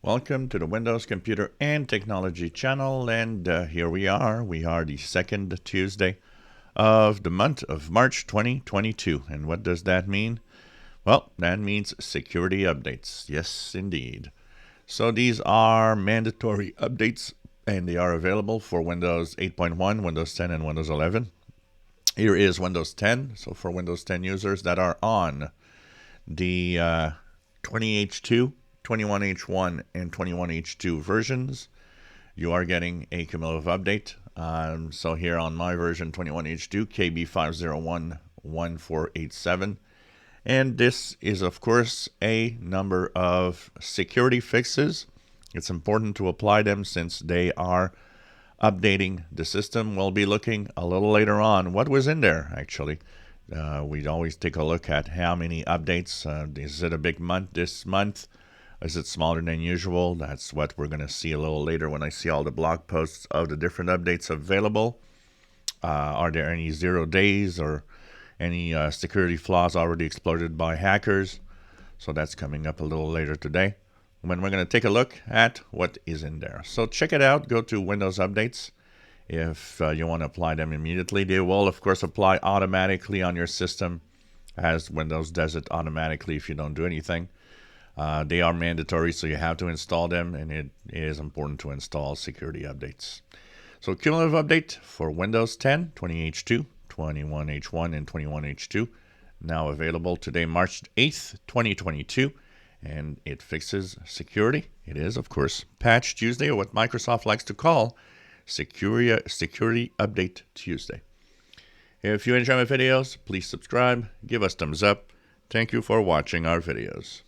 Welcome to the Windows Computer and Technology channel, and here we are. We are the second Tuesday of the month of March 2022. And what does that mean? Well, that means security updates. Yes, indeed. So these are mandatory updates, and they are available for Windows 8.1, Windows 10, and Windows 11. Here is Windows 10. So for Windows 10 users that are on the 20H2, 21H1, and 21H2 versions, you are getting a cumulative update. So here on my version 21H2, KB5011487. And this is, of course, a number of security fixes. It's important to apply them since they are updating the system. We'll be looking a little later on what was in there, actually. We'd always take a look at how many updates. Is it a big month this month? Is it smaller than usual? That's what we're going to see a little later when I see all the blog posts of the different updates available. Are there any 0 days or any security flaws already exploited by hackers? So that's coming up a little later today when we're going to take a look at what is in there. So check it out. Go to Windows Updates. If you want to apply them immediately, they will, of course, apply automatically on your system, as Windows does it automatically if you don't do anything. They are mandatory, so you have to install them, and it is important to install security updates. So cumulative update for Windows 10, 20H2, 21H1, and 21H2, now available today, March 8th, 2022, and it fixes security. It is, of course, Patch Tuesday, or what Microsoft likes to call Security Update Tuesday. If you enjoy my videos, please subscribe, give us thumbs up. Thank you for watching our videos.